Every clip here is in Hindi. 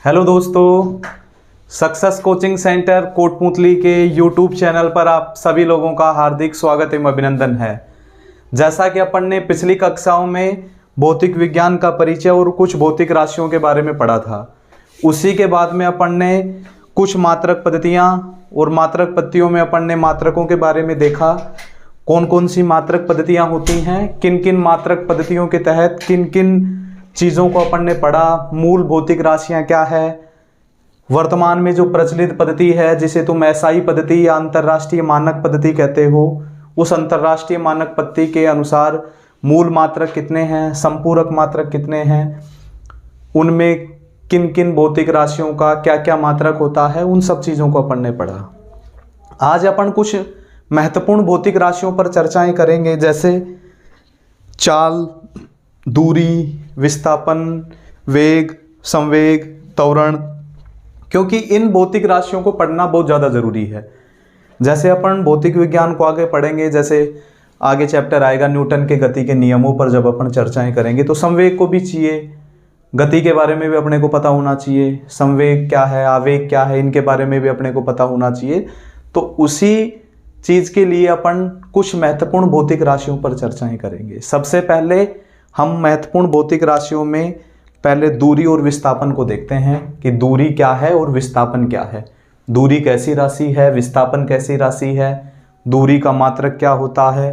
हेलो दोस्तों, सक्सेस कोचिंग सेंटर कोटपुतली के यूट्यूब चैनल पर आप सभी लोगों का हार्दिक स्वागत एवं अभिनंदन है। जैसा कि अपन ने पिछली कक्षाओं में भौतिक विज्ञान का परिचय और कुछ भौतिक राशियों के बारे में पढ़ा था, उसी के बाद में अपन ने कुछ मात्रक पद्धतियाँ और मात्रक पद्धतियों में अपन ने मात्रकों के बारे में देखा। कौन कौन सी मात्रक पद्धतियाँ होती हैं, किन किन मात्रक पद्धतियों के तहत किन किन चीज़ों को अपन ने पढ़ा, मूल भौतिक राशियाँ क्या है, वर्तमान में जो प्रचलित पद्धति है जिसे तुम एसआई पद्धति या अंतर्राष्ट्रीय मानक पद्धति कहते हो, उस अंतर्राष्ट्रीय मानक पद्धति के अनुसार मूल मात्रक कितने हैं, संपूरक मात्रक कितने हैं, उनमें किन किन भौतिक राशियों का क्या क्या मात्रक होता है, उन सब चीज़ों को अपन ने पढ़ा। आज अपन कुछ महत्वपूर्ण भौतिक राशियों पर चर्चाएं करेंगे, जैसे चाल, दूरी, विस्थापन, वेग, संवेग, त्वरण, क्योंकि इन भौतिक राशियों को पढ़ना बहुत ज़्यादा ज़रूरी है। जैसे अपन भौतिक विज्ञान को आगे पढ़ेंगे, जैसे आगे चैप्टर आएगा न्यूटन के गति के नियमों पर, जब अपन चर्चाएं करेंगे तो संवेग को भी चाहिए, गति के बारे में भी अपने को पता होना चाहिए, संवेग क्या है, आवेग क्या है, इनके बारे में भी अपने को पता होना चाहिए। तो उसी चीज़ के लिए अपन कुछ महत्वपूर्ण भौतिक राशियों पर चर्चाएं करेंगे। सबसे पहले हम महत्वपूर्ण भौतिक राशियों में पहले दूरी और विस्थापन को देखते हैं कि दूरी क्या है और विस्थापन क्या है। दूरी कैसी राशि है, विस्थापन कैसी राशि है, दूरी का मात्रक क्या होता है,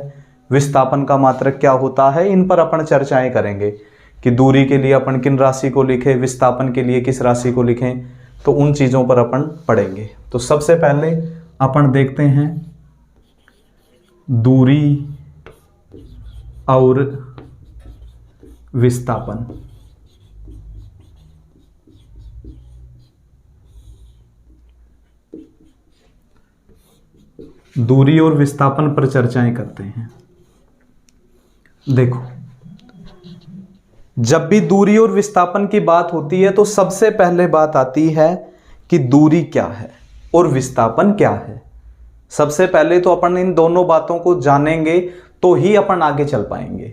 विस्थापन का मात्रक क्या होता है, इन पर अपन चर्चाएं करेंगे कि दूरी के लिए अपन किन राशि को लिखें, विस्थापन के लिए किस राशि को लिखें, तो उन चीज़ों पर अपन पढ़ेंगे। तो सबसे पहले अपन देखते हैं दूरी और विस्थापन। दूरी और विस्थापन पर चर्चाएं करते हैं। देखो, जब भी दूरी और विस्थापन की बात होती है तो सबसे पहले बात आती है कि दूरी क्या है और विस्थापन क्या है। सबसे पहले तो अपन इन दोनों बातों को जानेंगे तो ही अपन आगे चल पाएंगे।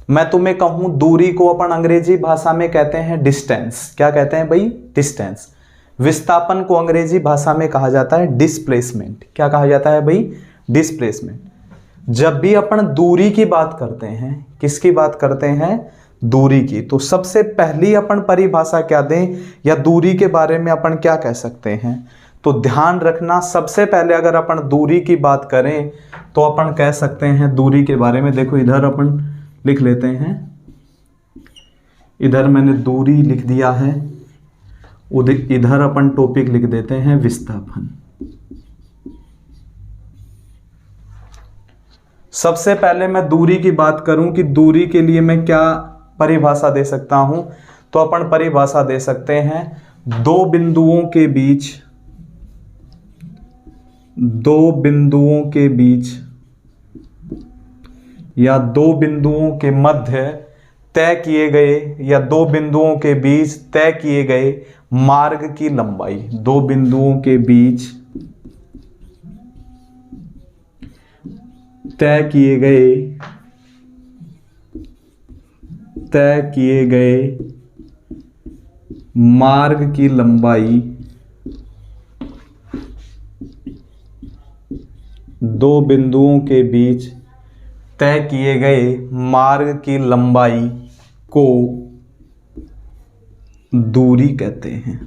मैं तुम्हें कहूं, दूरी को अपन अंग्रेजी भाषा में कहते हैं डिस्टेंस। क्या कहते हैं भाई? डिस्टेंस। विस्थापन को अंग्रेजी भाषा में कहा जाता है डिस्प्लेसमेंट। क्या कहा जाता है भाई? डिस्प्लेसमेंट। जब भी अपन दूरी की बात करते हैं, किसकी बात करते हैं? दूरी की। तो सबसे पहली अपन परिभाषा क्या दें या दूरी के बारे में अपन क्या कह सकते हैं? तो ध्यान रखना, सबसे पहले अगर अपन दूरी की बात करें तो अपन कह सकते हैं दूरी के बारे में, देखो इधर अपन लिख लेते हैं, इधर मैंने दूरी लिख दिया है, इधर अपन टॉपिक लिख देते हैं विस्थापन। सबसे पहले मैं दूरी की बात करूं कि दूरी के लिए मैं क्या परिभाषा दे सकता हूं, तो अपन परिभाषा दे सकते हैं दो बिंदुओं के बीच या दो बिंदुओं के मध्य तय किए गए या दो बिंदुओं के बीच तय किए गए मार्ग की लंबाई। दो बिंदुओं के बीच तय किए गए मार्ग की लंबाई, दो बिंदुओं के बीच तय किए गए मार्ग की लंबाई को दूरी कहते हैं।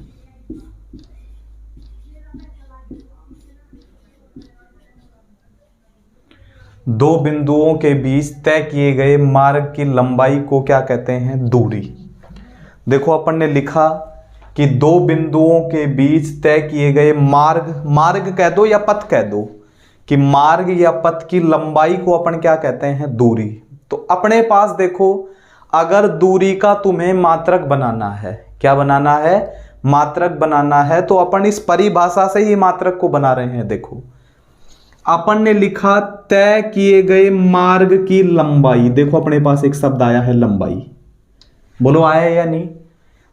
दो बिंदुओं के बीच तय किए गए मार्ग की लंबाई को क्या कहते हैं? दूरी। देखो अपन ने लिखा कि दो बिंदुओं के बीच तय किए गए मार्ग कह दो या पथ कह दो, कि मार्ग या पथ की लंबाई को अपन क्या कहते हैं? दूरी। तो अपने पास देखो, अगर दूरी का तुम्हें मात्रक बनाना है, क्या बनाना है? मात्रक बनाना है, तो अपन इस परिभाषा से ही मात्रक को बना रहे हैं। देखो अपन ने लिखा तय किए गए मार्ग की लंबाई, देखो अपने पास एक शब्द आया है लंबाई, बोलो आया है या नहीं?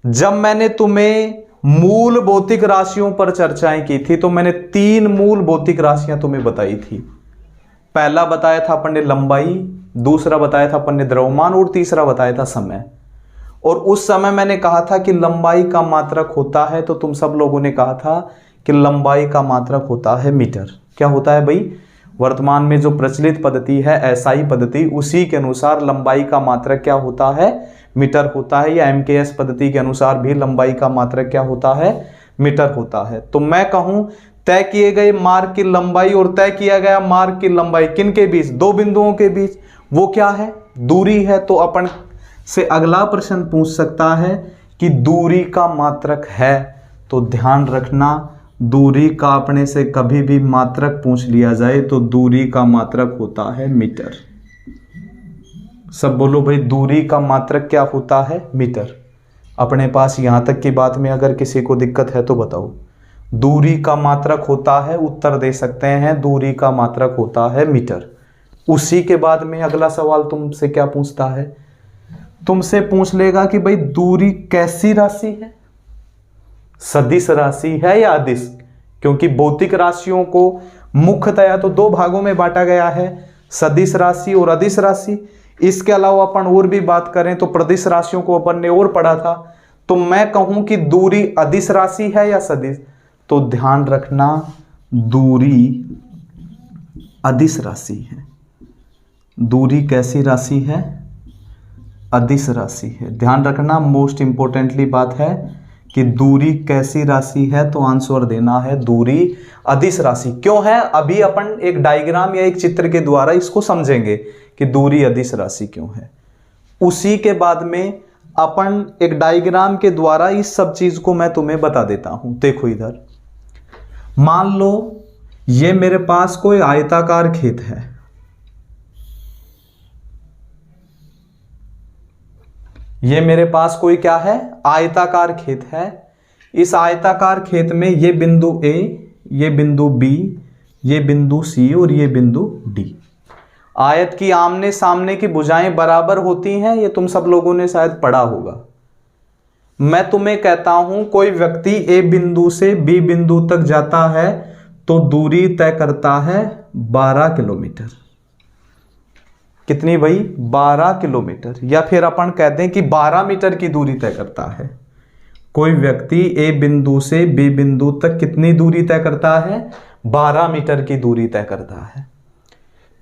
जब मैंने तुम्हें मूल भौतिक राशियों पर चर्चाएं की थी तो मैंने तीन मूल भौतिक राशियां तुम्हें बताई थी। पहला बताया था अपन ने लंबाई, दूसरा बताया था अपन ने द्रव्यमान और तीसरा बताया था समय। और उस समय मैंने कहा था कि लंबाई का मात्रक होता है, तो तुम सब लोगों ने कहा था कि लंबाई का मात्रक होता है मीटर। क्या होता है भाई? वर्तमान में जो प्रचलित पद्धति है एसआई पद्धति, उसी के अनुसार लंबाई का मात्रक क्या होता है? मीटर होता है। या एमकेएस पद्धति के अनुसार भी लंबाई का मात्रक क्या होता है? मीटर होता है। तो मैं कहूं तय किए गए मार्ग की लंबाई और तय किया गया मार्ग की लंबाई किन के बीच? दो बिंदुओं के बीच। वो क्या है? दूरी है। तो अपन से अगला प्रश्न पूछ सकता है कि दूरी का मात्रक है। तो ध्यान रखना, दूरी का अपने से कभी भी मात्रक पूछ लिया जाए तो दूरी का मात्रक होता है मीटर। सब बोलो भाई, दूरी का मात्रक क्या होता है? मीटर। अपने पास यहां तक की बात में अगर किसी को दिक्कत है तो बताओ। दूरी का मात्रक होता है, उत्तर दे सकते हैं, दूरी का मात्रक होता है मीटर। उसी के बाद में अगला सवाल तुमसे क्या पूछता है? तुमसे पूछ लेगा कि भाई दूरी कैसी राशि है? सदिश राशि है या अदिश? क्योंकि भौतिक राशियों को मुख्यतया तो दो भागों में बांटा गया है, सदिश राशि और अदिश राशि। इसके अलावा अपन और भी बात करें तो प्रदिश राशियों को अपन ने और पढ़ा था। तो मैं कहूं कि दूरी अदिश राशि है या सदिश? तो ध्यान रखना, दूरी अदिश राशि है। दूरी कैसी राशि है? अदिश राशि है। ध्यान रखना, मोस्ट इंपोर्टेंटली बात है कि दूरी कैसी राशि है, तो आंसर देना है दूरी अदिश राशि। क्यों है? अभी अपन एक डायग्राम या एक चित्र के द्वारा इसको समझेंगे कि दूरी अदिश राशि क्यों है। उसी के बाद में अपन एक डायग्राम के द्वारा इस सब चीज को मैं तुम्हें बता देता हूं। देखो इधर, मान लो ये मेरे पास कोई आयताकार खेत है। ये मेरे पास कोई क्या है? आयताकार खेत है। इस आयताकार खेत में ये बिंदु ए, ये बिंदु बी, ये बिंदु सी और ये बिंदु डी। आयत की आमने सामने की भुजाएं बराबर होती हैं, ये तुम सब लोगों ने शायद पढ़ा होगा। मैं तुम्हें कहता हूं कोई व्यक्ति ए बिंदु से बी बिंदु तक जाता है तो दूरी तय करता है 12 किलोमीटर। कितनी भाई? 12 किलोमीटर। या फिर अपन कहते हैं कि 12 मीटर की दूरी तय करता है। कोई व्यक्ति ए बिंदु से बी बिंदु तक कितनी दूरी तय करता है? 12 मीटर की दूरी तय करता है।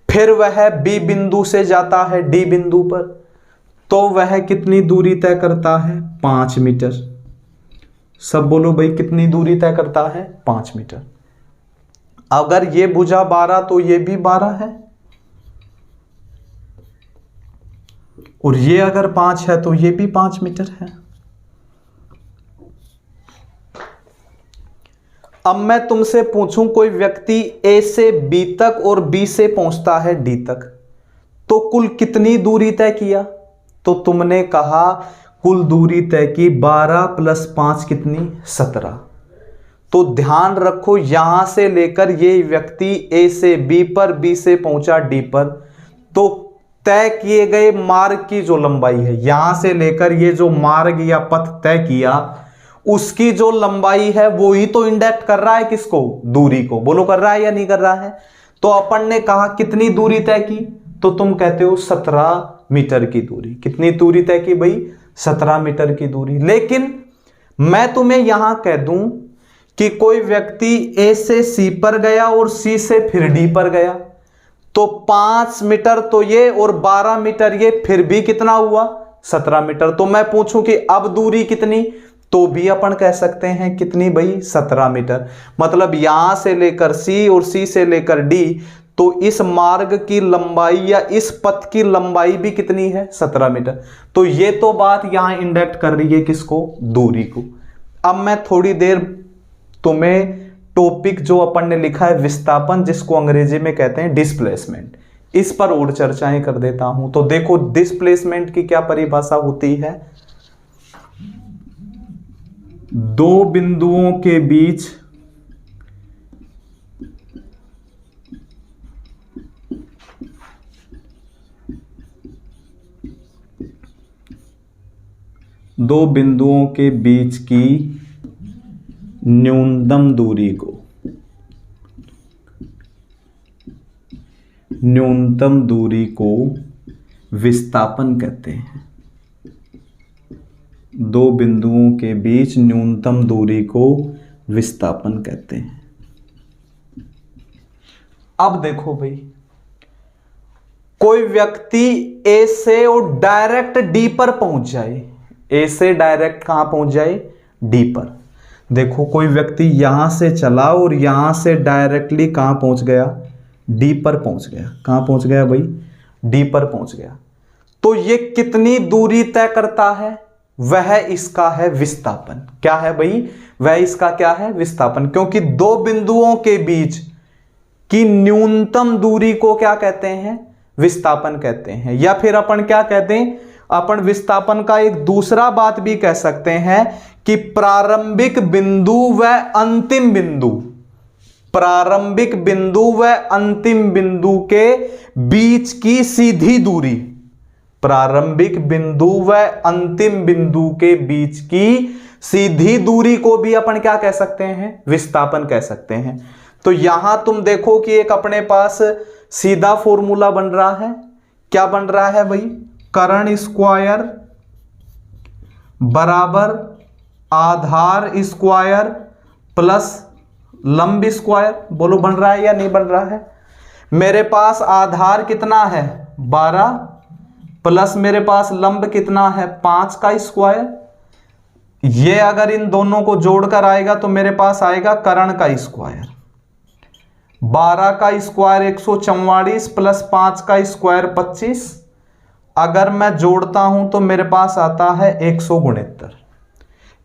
फिर वह बी बिंदु से जाता है डी बिंदु पर, तो वह कितनी दूरी तय करता है? 5 मीटर। सब बोलो भाई, कितनी दूरी तय करता है? 5 मीटर। अगर ये भुजा 12 तो ये भी 12 है, और ये अगर 5 है तो ये भी 5 मीटर है। अब मैं तुमसे पूछूं कोई व्यक्ति ए से बी तक और बी से पहुंचता है डी तक, तो कुल कितनी दूरी तय किया? तो तुमने कहा कुल दूरी तय की 12 + 5 कितनी? 17। तो ध्यान रखो, यहां से लेकर ये व्यक्ति ए से बी पर, बी से पहुंचा डी पर, तो तय किए गए मार्ग की जो लंबाई है, यहां से लेकर ये जो मार्ग या पथ तय किया, उसकी जो लंबाई है वो ही तो इंडेक्ट कर रहा है किसको? दूरी को। बोलो कर रहा है या नहीं कर रहा है? तो अपन ने कहा कितनी दूरी तय की, तो तुम कहते हो 17 मीटर की दूरी। कितनी दूरी तय की भाई? 17 मीटर की दूरी। लेकिन मैं तुम्हें यहां कह दूं कि कोई व्यक्ति ए से सी पर गया और सी से फिर डी पर गया, तो 5 मीटर तो ये और 12 मीटर ये, फिर भी कितना हुआ? 17 मीटर। तो मैं पूछूं कि अब दूरी कितनी, तो भी अपन कह सकते हैं कितनी भाई? 17 मीटर। मतलब यहां से लेकर सी और सी से लेकर डी, तो इस मार्ग की लंबाई या इस पथ की लंबाई भी कितनी है? 17 मीटर। तो ये तो बात यहां इंडेक्ट कर रही है किसको? दूरी को। अब मैं थोड़ी देर तुम्हें टॉपिक जो अपन ने लिखा है विस्थापन, जिसको अंग्रेजी में कहते हैं डिस्प्लेसमेंट, इस पर और चर्चाएं कर देता हूं। तो देखो, डिस्प्लेसमेंट की क्या परिभाषा होती है? दो बिंदुओं के बीच की न्यूनतम दूरी को विस्थापन कहते हैं। दो बिंदुओं के बीच न्यूनतम दूरी को विस्थापन कहते हैं। अब देखो भाई, कोई व्यक्ति ए से और डायरेक्ट डी पर पहुंच जाए, ए से डायरेक्ट कहां पहुंच जाए, डी पर। देखो कोई व्यक्ति यहां से चला और यहां से डायरेक्टली कहां पहुंच गया, डी पर पहुंच गया। कहां पहुंच गया भाई, डी पर पहुंच गया। तो ये कितनी दूरी तय करता है, वह इसका है विस्थापन। क्या है भाई, वह इसका क्या है, विस्थापन। क्योंकि दो बिंदुओं के बीच की न्यूनतम दूरी को क्या कहते हैं, विस्थापन कहते हैं। या फिर अपन क्या कहते हैं, अपन विस्थापन का एक दूसरा बात भी कह सकते हैं कि प्रारंभिक बिंदु व अंतिम बिंदु, प्रारंभिक बिंदु व अंतिम बिंदु के बीच की सीधी दूरी, प्रारंभिक बिंदु व अंतिम बिंदु के बीच की सीधी दूरी को भी अपन क्या कह सकते हैं, विस्थापन कह सकते हैं। तो यहां तुम देखो कि एक अपने पास सीधा फॉर्मूला बन रहा है। क्या बन रहा है भाई, कर्ण स्क्वायर बराबर आधार स्क्वायर प्लस लंब स्क्वायर। बोलो बन रहा है या नहीं बन रहा है। मेरे पास आधार कितना है 12 प्लस मेरे पास लंब कितना है 5 का स्क्वायर। ये अगर इन दोनों को जोड़कर आएगा तो मेरे पास आएगा कर्ण का स्क्वायर। 12 का स्क्वायर 144 प्लस 5 का स्क्वायर 25। अगर मैं जोड़ता हूं तो मेरे पास आता है 169।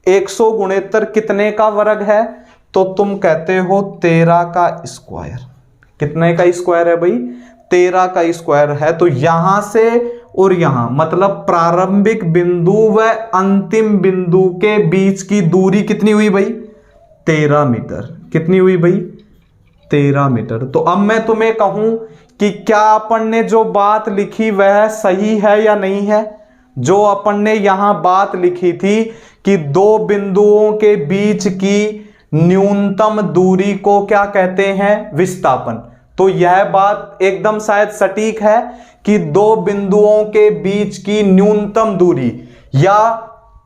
169 कितने का वर्ग है, तो तुम कहते हो 13 का स्क्वायर। कितने का स्क्वायर है भाई, 13 का स्क्वायर है। तो यहां से और यहां मतलब प्रारंभिक बिंदु व अंतिम बिंदु के बीच की दूरी कितनी हुई भाई, 13 मीटर। कितनी हुई भाई, 13 मीटर। तो अब मैं तुम्हें कहूं कि क्या अपन ने जो बात लिखी वह सही है या नहीं है। जो अपन ने यहां बात लिखी थी कि दो बिंदुओं के बीच की न्यूनतम दूरी को क्या कहते हैं, विस्थापन। तो यह बात एकदम शायद सटीक है कि दो बिंदुओं के बीच की न्यूनतम दूरी या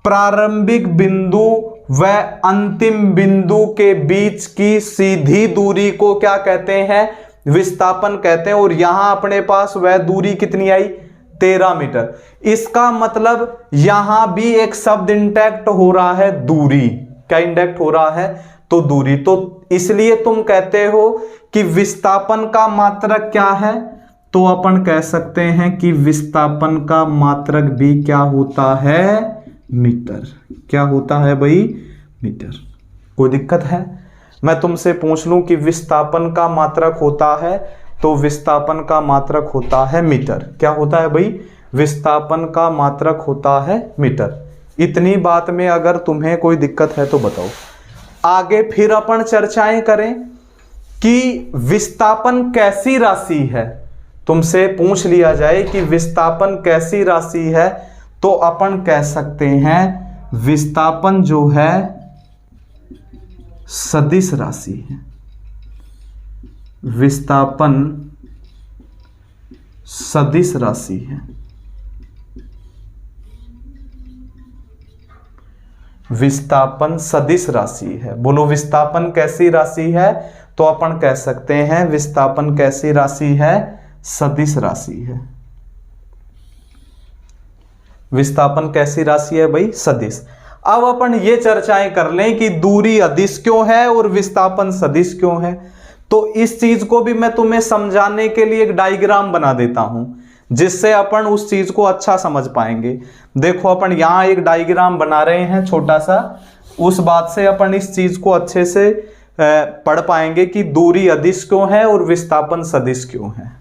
प्रारंभिक बिंदु व अंतिम बिंदु के बीच की सीधी दूरी को क्या कहते हैं, विस्थापन कहते हैं। और यहां अपने पास वह दूरी कितनी आई, 13 मीटर। इसका मतलब यहां भी एक शब्द इंटैक्ट हो रहा है, दूरी। क्या इंटैक्ट हो रहा है, तो दूरी। तो इसलिए तुम कहते हो कि विस्थापन का मात्रक क्या है, तो अपन कह सकते हैं कि विस्थापन का मात्रक भी क्या होता है, मीटर। क्या होता है भाई, मीटर। कोई दिक्कत है, मैं तुमसे पूछ लूं कि विस्थापन का मात्रक होता है, तो विस्थापन का मात्रक होता है मीटर। क्या होता है भाई, विस्थापन का मात्रक होता है मीटर। इतनी बात में अगर तुम्हें कोई दिक्कत है तो बताओ। आगे फिर अपन चर्चाएं करें कि विस्थापन कैसी राशि है। तुमसे पूछ लिया जाए कि विस्थापन कैसी राशि है, तो अपन कह सकते हैं विस्थापन जो है सदिश राशि है। विस्थापन सदिश राशि है। विस्थापन सदिश राशि है। बोलो विस्थापन कैसी राशि है, तो अपन कह सकते हैं विस्थापन कैसी राशि है, सदिश राशि है। विस्थापन कैसी राशि है भाई, सदिश। अब अपन ये चर्चाएं कर लें कि दूरी अदिश क्यों है और विस्थापन सदिश क्यों है। तो इस चीज को भी मैं तुम्हें समझाने के लिए एक डायग्राम बना देता हूं, जिससे अपन उस चीज को अच्छा समझ पाएंगे। देखो अपन यहां एक डायग्राम बना रहे हैं छोटा सा, उस बात से अपन इस चीज को अच्छे से पढ़ पाएंगे कि दूरी अदिश क्यों है और विस्थापन सदिश क्यों है।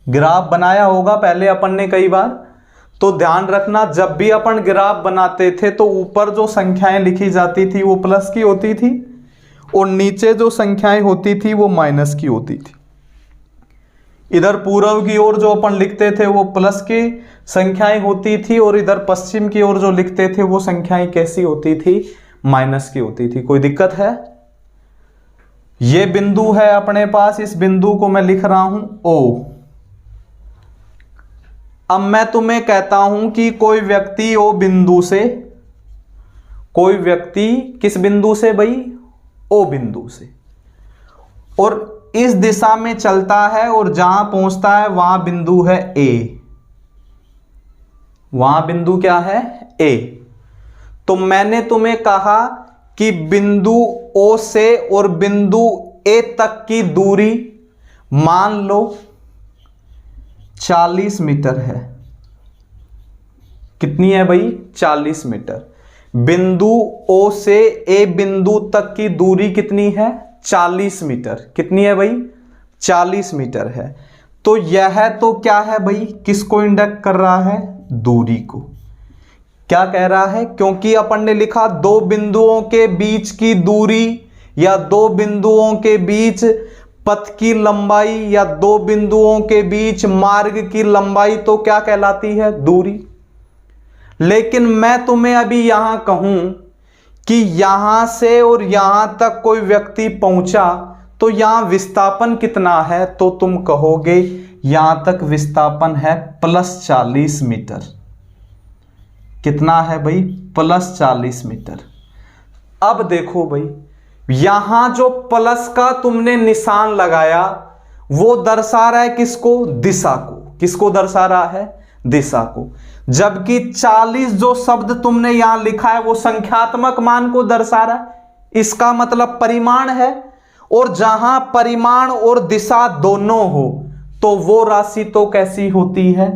ग्राफ बनाया होगा पहले अपन ने कई बार, तो ध्यान रखना जब भी अपन ग्राफ बनाते थे तो ऊपर जो संख्याएं लिखी जाती थी वो प्लस की होती थी और नीचे जो संख्याएं होती थी वो माइनस की होती थी। इधर पूर्व की ओर जो अपन लिखते थे वो प्लस की संख्याएं होती थी और इधर पश्चिम की ओर जो लिखते थे वो संख्याएं कैसी होती थी, माइनस की होती थी। कोई दिक्कत है। ये बिंदु है अपने पास, इस बिंदु को मैं लिख रहा हूं O। अब मैं तुम्हें कहता हूं कि कोई व्यक्ति ओ बिंदु से, कोई व्यक्ति किस बिंदु से भाई, ओ बिंदु से, और इस दिशा में चलता है और जहां पहुंचता है वहां बिंदु है ए, वहां बिंदु क्या है, ए। तो मैंने तुम्हें कहा कि बिंदु ओ से और बिंदु ए तक की दूरी मान लो 40 मीटर है। कितनी है भाई, 40 मीटर। बिंदु ओ से ए बिंदु तक की दूरी कितनी है, 40 मीटर। कितनी है भाई, 40 मीटर है। तो यह तो क्या है भाई, किसको इंडेक्ट कर रहा है, दूरी को। क्या कह रहा है, क्योंकि अपन ने लिखा दो बिंदुओं के बीच की दूरी या दो बिंदुओं के बीच पथ की लंबाई या दो बिंदुओं के बीच मार्ग की लंबाई तो क्या कहलाती है, दूरी। लेकिन मैं तुम्हें अभी यहां कहूं कि यहां से और यहां तक कोई व्यक्ति पहुंचा तो यहां विस्थापन कितना है, तो तुम कहोगे यहां तक विस्थापन है +40 मीटर। कितना है भाई, +40 मीटर। अब देखो भाई, यहां जो प्लस का तुमने निशान लगाया वो दर्शा रहा है किसको, दिशा को। किसको दर्शा रहा है, दिशा को। जबकि 40 जो शब्द तुमने यहां लिखा है वो संख्यात्मक मान को दर्शा रहा है, इसका मतलब परिमाण है। और जहां परिमाण और दिशा दोनों हो तो वो राशि तो कैसी होती है,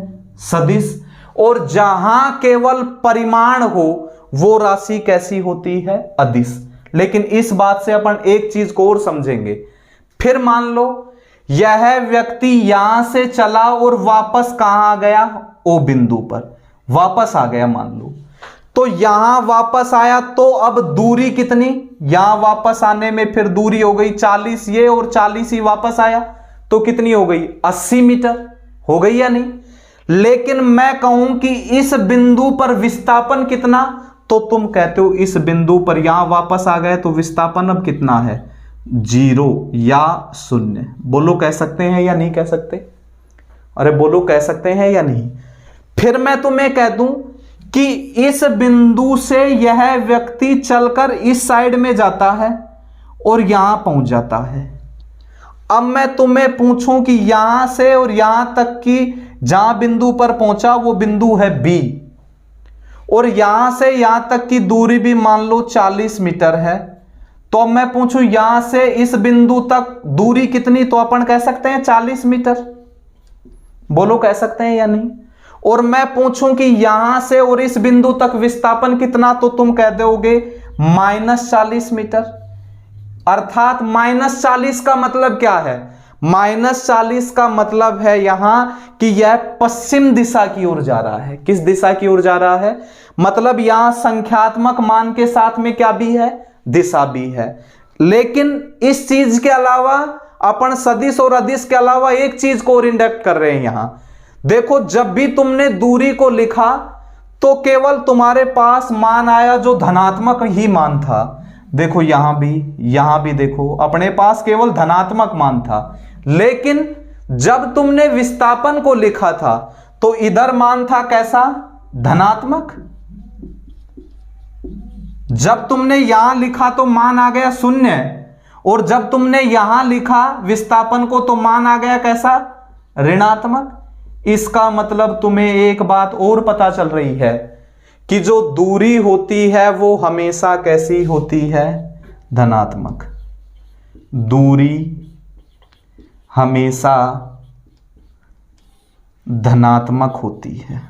सदिश। और जहां केवल परिमाण हो वो राशि कैसी होती है, अदिश। लेकिन इस बात से अपन एक चीज को और समझेंगे। फिर मान लो यह व्यक्ति यहां से चला और वापस कहां गया, ओ बिंदु पर वापस आ गया मान लो। तो यहां वापस आया तो अब दूरी कितनी, यहां वापस आने में फिर दूरी हो गई 40 ये और 40 ही वापस आया तो कितनी हो गई, 80 मीटर हो गई या नहीं। लेकिन मैं कहूं कि इस बिंदु पर विस्थापन कितना, तो तुम कहते हो इस बिंदु पर यहां वापस आ गए तो विस्थापन अब कितना है, 0 या 0। बोलो कह सकते हैं या नहीं कह सकते, अरे बोलो कह सकते हैं या नहीं। फिर मैं तुम्हें कह दूं कि इस बिंदु से यह व्यक्ति चलकर इस साइड में जाता है और यहां पहुंच जाता है। अब मैं तुम्हें पूछूं कि यहां से और यहां तक की जहां बिंदु पर पहुंचा वो बिंदु है बी, और यहां से यहां तक की दूरी भी मान लो 40 मीटर है। तो अब मैं पूछूं यहां से इस बिंदु तक दूरी कितनी, तो अपन कह सकते हैं 40 मीटर। बोलो कह सकते हैं या नहीं। और मैं पूछूं कि यहां से और इस बिंदु तक विस्थापन कितना, तो तुम कह दोगे -40 मीटर। अर्थात -40 का मतलब क्या है, -40 का मतलब है यहां कि यह पश्चिम दिशा की ओर जा रहा है। किस दिशा की ओर जा रहा है, मतलब यहां संख्यात्मक मान के साथ में क्या भी है, दिशा भी है। लेकिन इस चीज के अलावा अपन सदिश और अदिश के अलावा एक चीज को और इंडेक्ट कर रहे हैं यहां। देखो जब भी तुमने दूरी को लिखा तो केवल तुम्हारे पास मान आया जो धनात्मक ही मान था। देखो यहां भी देखो अपने पास केवल धनात्मक मान था। लेकिन जब तुमने विस्थापन को लिखा था तो इधर मान था कैसा, धनात्मक। जब तुमने यहां लिखा तो मान आ गया 0, और जब तुमने यहां लिखा विस्थापन को तो मान आ गया कैसा, ऋणात्मक। इसका मतलब तुम्हें एक बात और पता चल रही है कि जो दूरी होती है वो हमेशा कैसी होती है, धनात्मक। दूरी हमेशा धनात्मक होती है।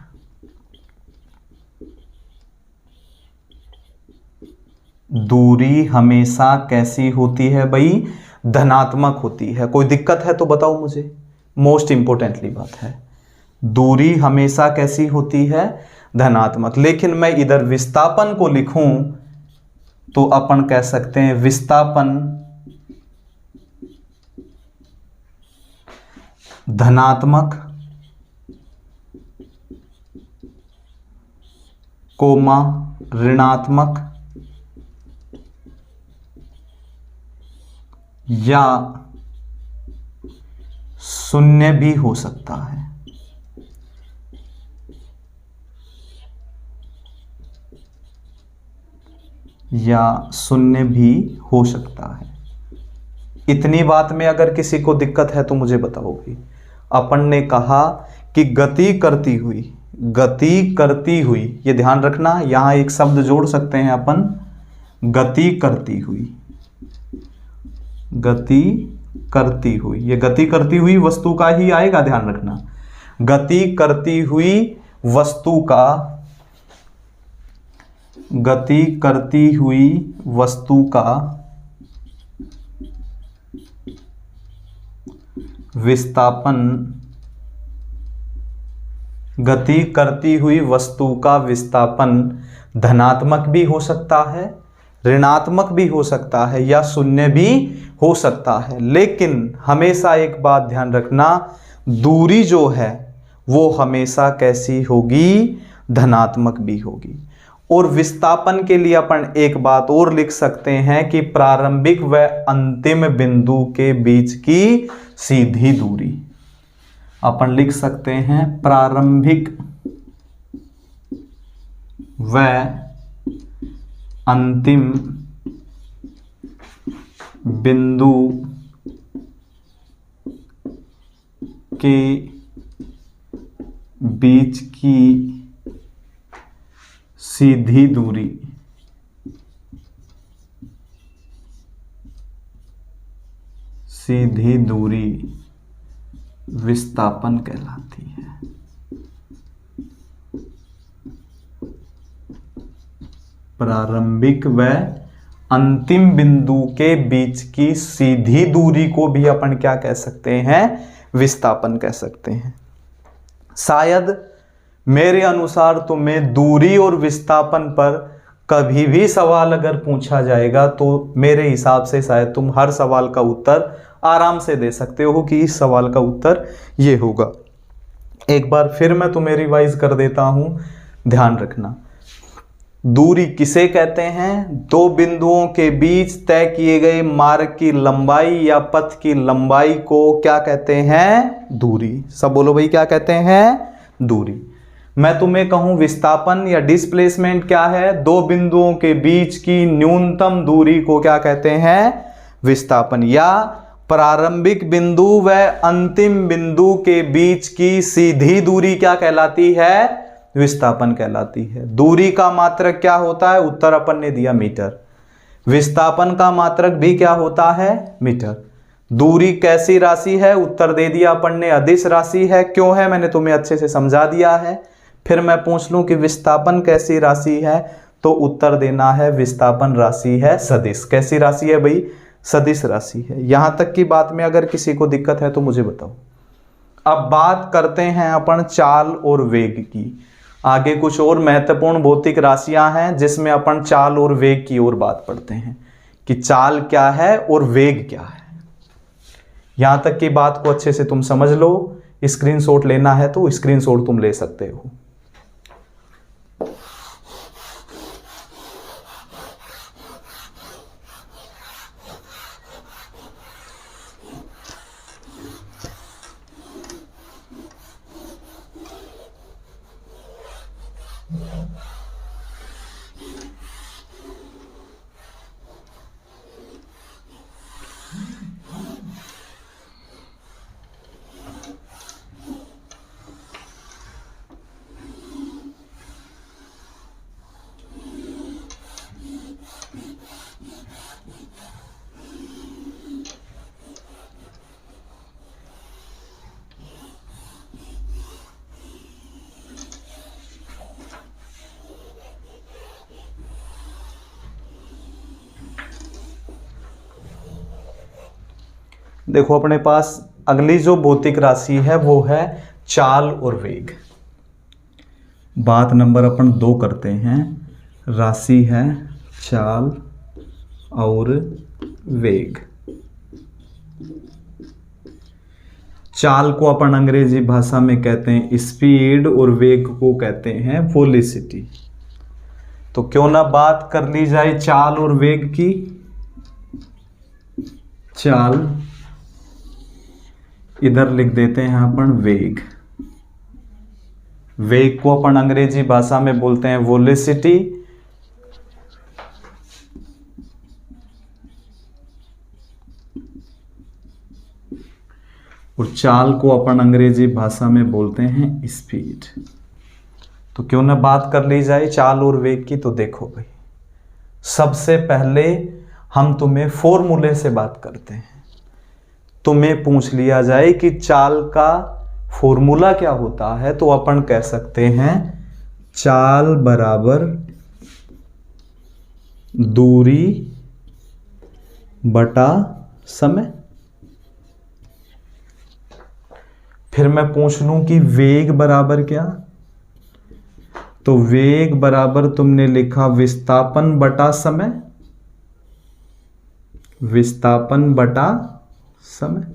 दूरी हमेशा कैसी होती है भाई, धनात्मक होती है। कोई दिक्कत है तो बताओ मुझे, मोस्ट इंपोर्टेंटली बात है। दूरी हमेशा कैसी होती है, धनात्मक। लेकिन मैं इधर विस्थापन को लिखूं तो अपन कह सकते हैं विस्थापन धनात्मक कोमा ऋणात्मक या 0 भी हो सकता है। या शून्य भी हो सकता है। इतनी बात में अगर किसी को दिक्कत है तो मुझे बताओगी। अपन ने कहा कि गति करती हुई, ये ध्यान रखना, यहां एक शब्द जोड़ सकते हैं अपन, गति करती हुई, ये गति करती हुई वस्तु का ही आएगा, ध्यान रखना। गति करती हुई वस्तु का विस्थापन, गति करती हुई वस्तु का विस्थापन धनात्मक भी हो सकता है, ऋणात्मक भी हो सकता है या शून्य भी हो सकता है। लेकिन हमेशा एक बात ध्यान रखना, दूरी जो है वो हमेशा कैसी होगी, धनात्मक भी होगी। और विस्थापन के लिए अपन एक बात और लिख सकते हैं कि प्रारंभिक व अंतिम बिंदु के बीच की सीधी दूरी, अपन लिख सकते हैं प्रारंभिक व अंतिम बिंदु के बीच की सीधी दूरी विस्थापन कहलाती है। प्रारंभिक व अंतिम बिंदु के बीच की सीधी दूरी को भी अपन क्या कह सकते हैं, विस्थापन कह सकते हैं। शायद मेरे अनुसार तुम्हें दूरी और विस्थापन पर कभी भी सवाल अगर पूछा जाएगा तो मेरे हिसाब से शायद तुम हर सवाल का उत्तर आराम से दे सकते हो कि इस सवाल का उत्तर ये होगा। एक बार फिर मैं तुम्हें रिवाइज कर देता हूं, ध्यान रखना। दूरी किसे कहते हैं? दो बिंदुओं के बीच तय किए गए मार्ग की लंबाई या पथ की लंबाई को क्या कहते हैं? दूरी। सब बोलो भाई, क्या कहते हैं? दूरी। मैं तुम्हें कहूं विस्थापन या डिस्प्लेसमेंट क्या है? दो बिंदुओं के बीच की न्यूनतम दूरी को क्या कहते हैं? विस्थापन। या प्रारंभिक बिंदु व अंतिम बिंदु के बीच की सीधी दूरी क्या कहलाती है? विस्थापन कहलाती है। दूरी का मात्रक क्या होता है? उत्तर अपन ने दिया मीटर। विस्थापन का मात्रक भी क्या होता है? मीटर। दूरी कैसी राशि है? उत्तर दे दिया अपन ने, अदिश राशि है। क्यों है? मैंने तुम्हें अच्छे से समझा दिया है। फिर मैं पूछ लूं कि विस्थापन कैसी राशि है, तो उत्तर देना है विस्थापन राशि है सदिश। कैसी राशि है भाई? सदिश राशि है। यहां तक की बात में अगर किसी को दिक्कत है तो मुझे बताओ। अब बात करते हैं अपन चाल और वेग की। आगे कुछ और महत्वपूर्ण भौतिक राशियां हैं जिसमें अपन चाल और वेग की ओर बात पढ़ते हैं कि चाल क्या है और वेग क्या है। यहां तक की बात को अच्छे से तुम समझ लो। स्क्रीनशॉट लेना है तो स्क्रीनशॉट तुम ले सकते हो। देखो अपने पास अगली जो भौतिक राशि है वो है चाल और वेग। बात नंबर अपन 2 करते हैं। राशि है चाल और वेग। चाल को अपन अंग्रेजी भाषा में कहते हैं स्पीड और वेग को कहते हैं वेलोसिटी। तो क्यों ना बात कर ली जाए चाल और वेग की। चाल इधर लिख देते हैं अपन वेग। वेग को अपन अंग्रेजी भाषा में बोलते हैं वेलोसिटी और चाल को अपन अंग्रेजी भाषा में बोलते हैं स्पीड। तो क्यों ना बात कर ली जाए चाल और वेग की। तो देखो भाई, सबसे पहले हम तुम्हें फॉर्मूले से बात करते हैं। तुम्हें पूछ लिया जाए कि चाल का फॉर्मूला क्या होता है, तो अपन कह सकते हैं चाल बराबर दूरी बटा समय। फिर मैं पूछ लूं कि वेग बराबर क्या, तो वेग बराबर तुमने लिखा विस्थापन बटा समय, विस्थापन बटा समय।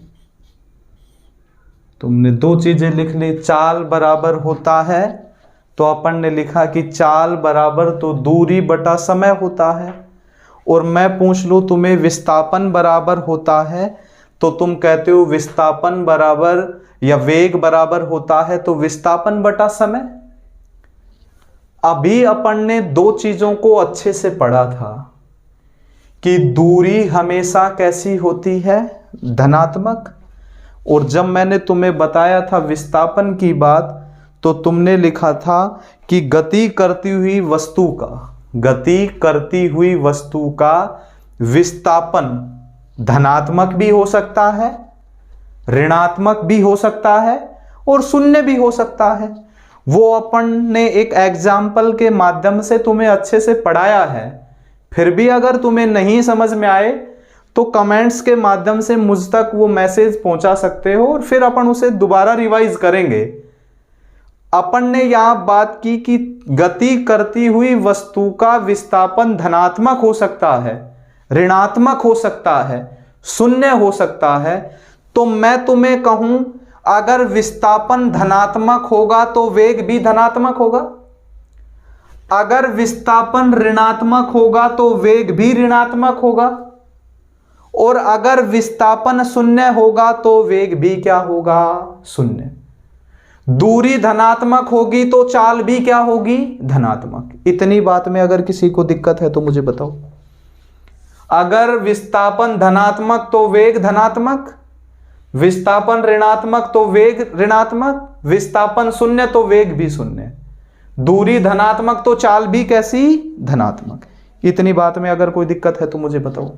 तुमने दो चीजें लिख ली। चाल बराबर होता है तो अपन ने लिखा कि चाल बराबर तो दूरी बटा समय होता है। और मैं पूछ लूं तुम्हें विस्थापन बराबर होता है, तो तुम कहते हो विस्थापन बराबर या वेग बराबर होता है तो विस्थापन बटा समय। अभी अपन ने दो चीजों को अच्छे से पढ़ा था कि दूरी हमेशा कैसी होती है, धनात्मक। और जब मैंने तुम्हें बताया था विस्थापन की बात, तो तुमने लिखा था कि गति करती हुई वस्तु का, गति करती हुई वस्तु का विस्थापन धनात्मक भी हो सकता है, ऋणात्मक भी हो सकता है और शून्य भी हो सकता है। वो अपन ने एक एग्जाम्पल के माध्यम से तुम्हें अच्छे से पढ़ाया है। फिर भी अगर तुम्हें नहीं समझ में आए तो कमेंट्स के माध्यम से मुझ तक वो मैसेज पहुंचा सकते हो और फिर अपन उसे दोबारा रिवाइज करेंगे। अपन ने यहां बात की कि गति करती हुई वस्तु का विस्थापन धनात्मक हो सकता है, ऋणात्मक हो सकता है, शून्य हो सकता है। तो मैं तुम्हें कहूं अगर विस्थापन धनात्मक होगा तो वेग भी धनात्मक होगा, अगर विस्थापन ऋणात्मक होगा तो वेग भी ऋणात्मक होगा, और अगर विस्थापन शून्य होगा तो वेग भी क्या होगा, शून्य। दूरी धनात्मक होगी तो चाल भी क्या होगी, धनात्मक। इतनी बात में अगर किसी को दिक्कत है तो मुझे बताओ। अगर विस्थापन धनात्मक तो वेग धनात्मक, विस्थापन ऋणात्मक तो वेग ऋणात्मक, विस्थापन शून्य तो वेग भी शून्य, दूरी धनात्मक तो चाल भी कैसी, धनात्मक। इतनी बात में अगर कोई दिक्कत है तो मुझे बताओ।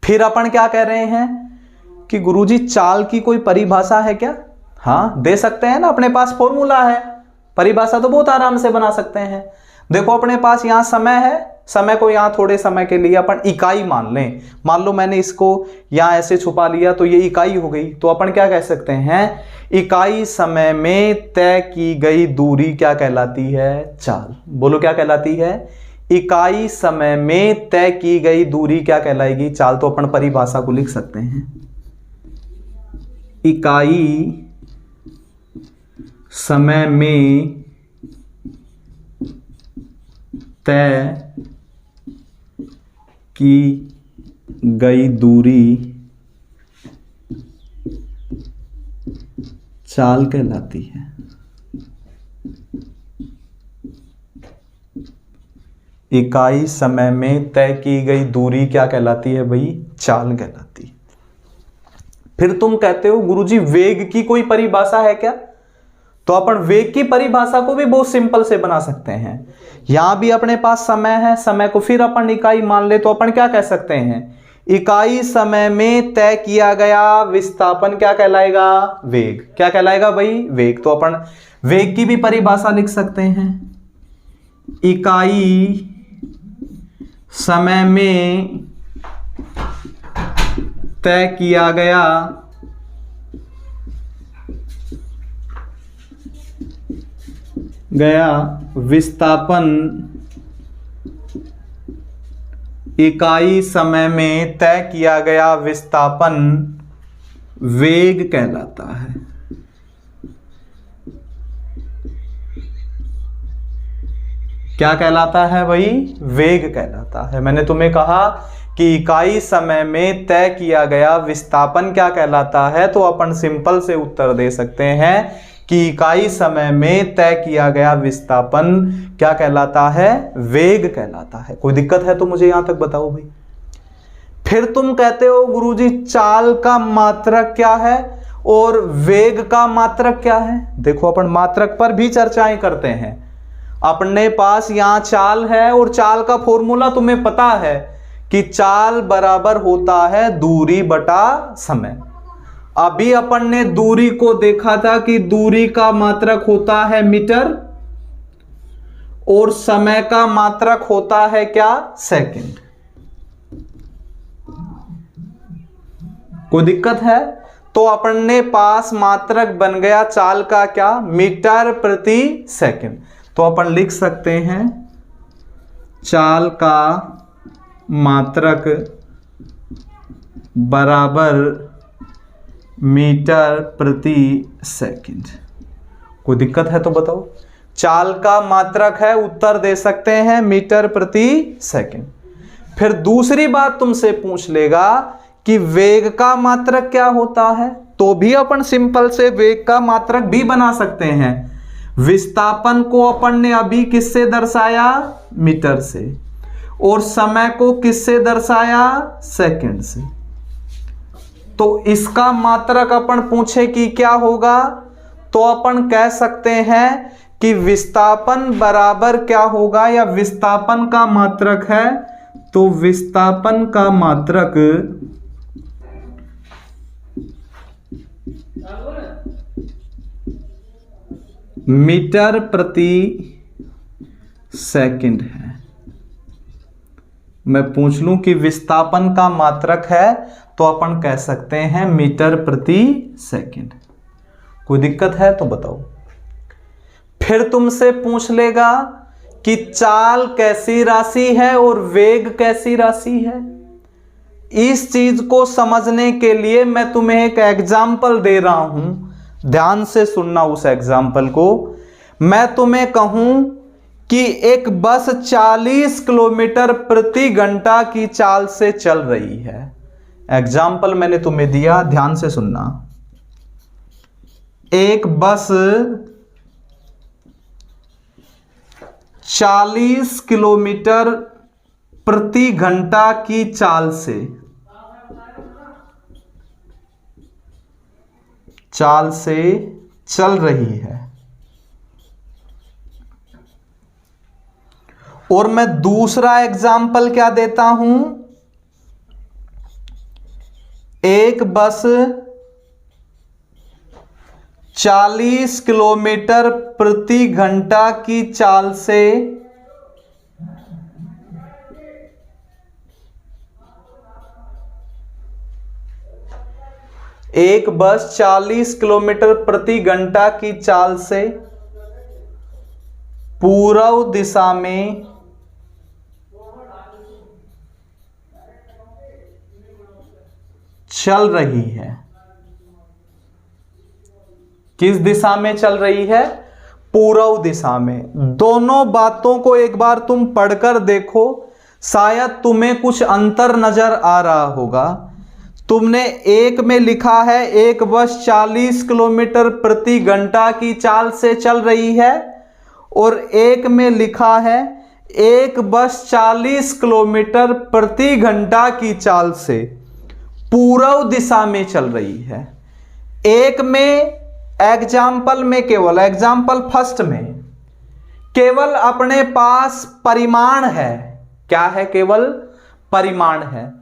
फिर अपन क्या कह रहे हैं कि गुरुजी चाल की कोई परिभाषा है क्या? हाँ, दे सकते हैं ना, अपने पास फॉर्मूला है, परिभाषा तो बहुत आराम से बना सकते हैं। देखो अपने पास यहां समय है, समय को यहां थोड़े समय के लिए अपन इकाई मान लें। मान लो मैंने इसको यहां ऐसे छुपा लिया तो ये इकाई हो गई। तो अपन क्या कह सकते हैं, इकाई समय में तय की गई दूरी क्या कहलाती है, चाल। बोलो क्या कहलाती है, इकाई समय में तय की गई दूरी क्या कहलाएगी, चाल। तो अपन परिभाषा को लिख सकते हैं, इकाई समय में तय की गई दूरी चाल कहलाती है। इकाई समय में तय की गई दूरी क्या कहलाती है भाई, चाल कहलाती है। फिर तुम कहते हो गुरुजी वेग की कोई परिभाषा है क्या? तो अपन वेग की परिभाषा को भी बहुत सिंपल से बना सकते हैं। यहां भी अपने पास समय है, समय को फिर अपन इकाई मान ले तो अपन क्या कह सकते हैं, इकाई समय में तय किया गया विस्थापन क्या कहलाएगा, वेग। क्या कहलाएगा भाई, वेग। तो अपन वेग की भी परिभाषा लिख सकते हैं, इकाई समय में तय किया गया विस्थापन, इकाई समय में तय किया गया विस्थापन वेग कहलाता है। क्या कहलाता है भाई, वेग कहलाता है। मैंने तुम्हें कहा कि इकाई समय में तय किया गया विस्थापन क्या कहलाता है, तो अपन सिंपल से उत्तर दे सकते हैं कि इकाई समय में तय किया गया विस्थापन क्या कहलाता है, वेग कहलाता है। कोई दिक्कत है तो मुझे यहां तक बताओ भाई। फिर तुम कहते हो गुरुजी चाल का मात्रक क्या है और वेग का मात्रक क्या है। देखो अपन मात्रक पर भी चर्चाएं करते हैं। अपने पास यहां चाल है और चाल का फॉर्मूला तुम्हें पता है कि चाल बराबर होता है दूरी बटा समय। अभी अपन ने दूरी को देखा था कि दूरी का मात्रक होता है मीटर और समय का मात्रक होता है क्या, सेकंड। कोई दिक्कत है? तो अपन ने पास मात्रक बन गया चाल का क्या, मीटर प्रति सेकंड। तो अपन लिख सकते हैं चाल का मात्रक बराबर मीटर प्रति सेकंड। कोई दिक्कत है तो बताओ। चाल का मात्रक है, उत्तर दे सकते हैं मीटर प्रति सेकंड। फिर दूसरी बात तुमसे पूछ लेगा कि वेग का मात्रक क्या होता है, तो भी अपन सिंपल से वेग का मात्रक भी बना सकते हैं। विस्थापन को अपन ने अभी किससे दर्शाया, मीटर से, और समय को किससे दर्शाया, सेकंड से। तो इसका मात्रक अपन पूछे कि क्या होगा, तो अपन कह सकते हैं कि विस्थापन बराबर क्या होगा, या विस्थापन का मात्रक है तो विस्थापन का मात्रक मीटर प्रति सेकंड है। मैं पूछ लूं कि विस्थापन का मात्रक है तो अपन कह सकते हैं मीटर प्रति सेकंड। कोई दिक्कत है तो बताओ। फिर तुमसे पूछ लेगा कि चाल कैसी राशि है और वेग कैसी राशि है। इस चीज को समझने के लिए मैं तुम्हें एक एग्जाम्पल दे रहा हूं, ध्यान से सुनना उस एग्जाम्पल को। मैं तुम्हें कहूं कि एक बस 40 किलोमीटर प्रति घंटा की चाल से चल रही है। एग्जाम्पल मैंने तुम्हें दिया, ध्यान से सुनना। एक बस 40 किलोमीटर प्रति घंटा की चाल से चल रही है, और मैं दूसरा एग्जाम्पल क्या देता हूं, एक बस 40 किलोमीटर प्रति घंटा की चाल से एक बस 40 किलोमीटर प्रति घंटा की चाल से पूर्व दिशा में चल रही है। किस दिशा में चल रही है, पूर्व दिशा में। दोनों बातों को एक बार तुम पढ़कर देखो, शायद तुम्हें कुछ अंतर नजर आ रहा होगा। तुमने एक में लिखा है एक बस 40 किलोमीटर प्रति घंटा की चाल से चल रही है, और एक में लिखा है एक बस 40 किलोमीटर प्रति घंटा की चाल से पूर्व दिशा में चल रही है। एक में एग्जाम्पल में केवल एग्जाम्पल फर्स्ट में केवल अपने पास परिमाण है। क्या है, केवल परिमाण है।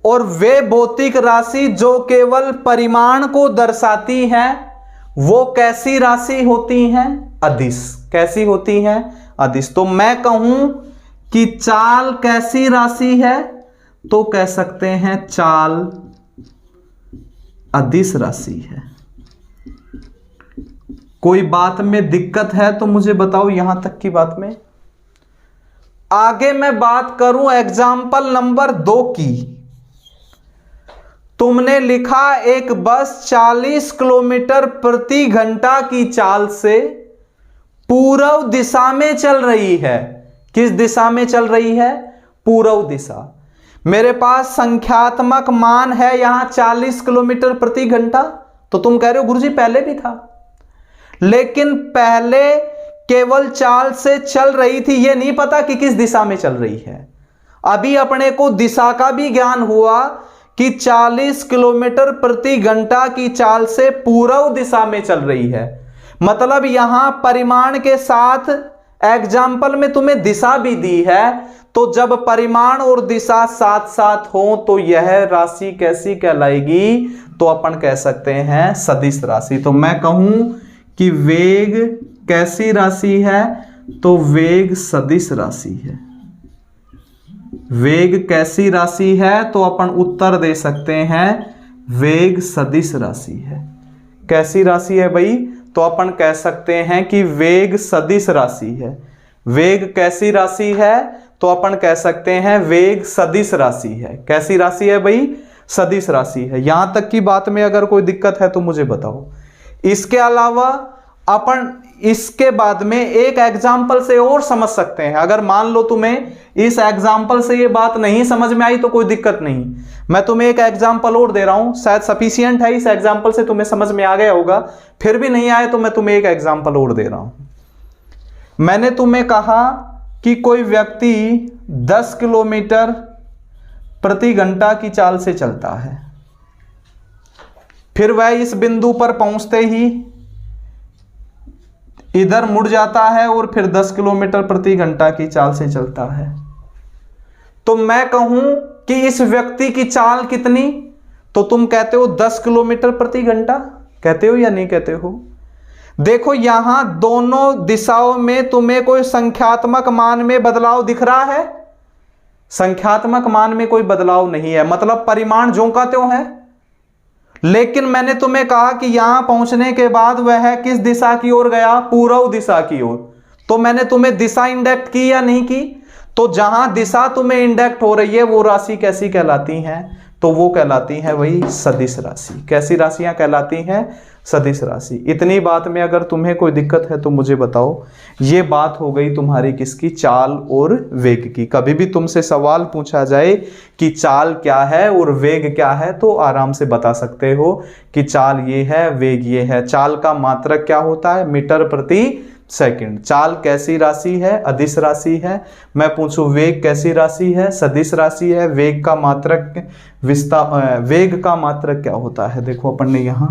और वे भौतिक राशि जो केवल परिमाण को दर्शाती हैं वो कैसी राशि होती हैं, अदिश। कैसी होती हैं, अदिश। तो मैं कहूं कि चाल कैसी राशि है, तो कह सकते हैं चाल अदिश राशि है। कोई बात में दिक्कत है तो मुझे बताओ, यहां तक की बात में। आगे मैं बात करूं एग्जाम्पल नंबर 2 की। तुमने लिखा एक बस 40 किलोमीटर प्रति घंटा की चाल से पूर्व दिशा में चल रही है। किस दिशा में चल रही है, पूर्व दिशा। मेरे पास संख्यात्मक मान है यहां 40 किलोमीटर प्रति घंटा। तो तुम कह रहे हो गुरुजी पहले भी था, लेकिन पहले केवल चाल से चल रही थी, यह नहीं पता कि किस दिशा में चल रही है। अभी अपने को दिशा का भी ज्ञान हुआ कि 40 किलोमीटर प्रति घंटा की चाल से पूर्व दिशा में चल रही है। मतलब यहां परिमाण के साथ एग्जाम्पल में तुम्हें दिशा भी दी है, तो जब परिमाण और दिशा साथ साथ हो तो यह राशि कैसी कहलाएगी? तो अपन कह सकते हैं सदिश राशि। तो मैं कहूं कि वेग कैसी राशि है? तो वेग सदिश राशि है। वेग कैसी राशि है? तो अपन उत्तर दे सकते हैं वेग सदिश राशि है। कैसी राशि है भाई? तो अपन कह सकते हैं कि वेग सदिश राशि है। वेग कैसी राशि है? तो अपन कह सकते हैं वेग सदिश राशि है। कैसी राशि है भाई? सदिश राशि है। यहां तक की बात में अगर कोई दिक्कत है तो मुझे बताओ। इसके अलावा अपन इसके बाद में एक एग्जाम्पल से और समझ सकते हैं। अगर मान लो तुम्हें इस एग्जाम्पल से ये बात नहीं समझ में आई तो कोई दिक्कत नहीं, मैं तुम्हें एक एग्जाम्पल और दे रहा हूं, शायद सफिशियंट है, इस एग्जाम्पल से तुम्हें समझ में आ गया होगा। फिर भी नहीं आए तो मैं तुम्हें एक एग्जाम्पल और दे रहा हूं। मैंने तुम्हें कहा कि कोई व्यक्ति 10 किलोमीटर प्रति घंटा की चाल से चलता है, फिर वह इस बिंदु पर पहुंचते ही इधर मुड़ जाता है और फिर 10 किलोमीटर प्रति घंटा की चाल से चलता है। तो मैं कहूं कि इस व्यक्ति की चाल कितनी? तो तुम कहते हो 10 किलोमीटर प्रति घंटा, कहते हो या नहीं कहते हो? देखो यहां दोनों दिशाओं में तुम्हें कोई संख्यात्मक मान में बदलाव दिख रहा है? संख्यात्मक मान में कोई बदलाव नहीं है, मतलब परिमाण ज्यों का त्यों है। लेकिन मैंने तुम्हें कहा कि यहां पहुंचने के बाद वह किस दिशा की ओर गया? पूर्व दिशा की ओर। तो मैंने तुम्हें दिशा इंडेक्ट की या नहीं की? तो जहां दिशा तुम्हें इंडेक्ट हो रही है वो राशि कैसी कहलाती है? तो वो कहलाती है वही सदिश राशि। कैसी राशियां कहलाती हैं? सदिश राशि। इतनी बात में अगर तुम्हें कोई दिक्कत है तो मुझे बताओ। ये बात हो गई तुम्हारी किसकी? चाल और वेग की। कभी भी तुमसे सवाल पूछा जाए कि चाल क्या है और वेग क्या है तो आराम से बता सकते हो कि चाल ये है, वेग ये है। चाल का मात्रक क्या होता है? मीटर प्रति सेकंड। चाल कैसी राशि है? अदिश राशि है। मैं पूछूं वेग कैसी राशि है? सदिश राशि है। वेग का मात्रक वेग का मात्रक क्या होता है? देखो अपन ने यहां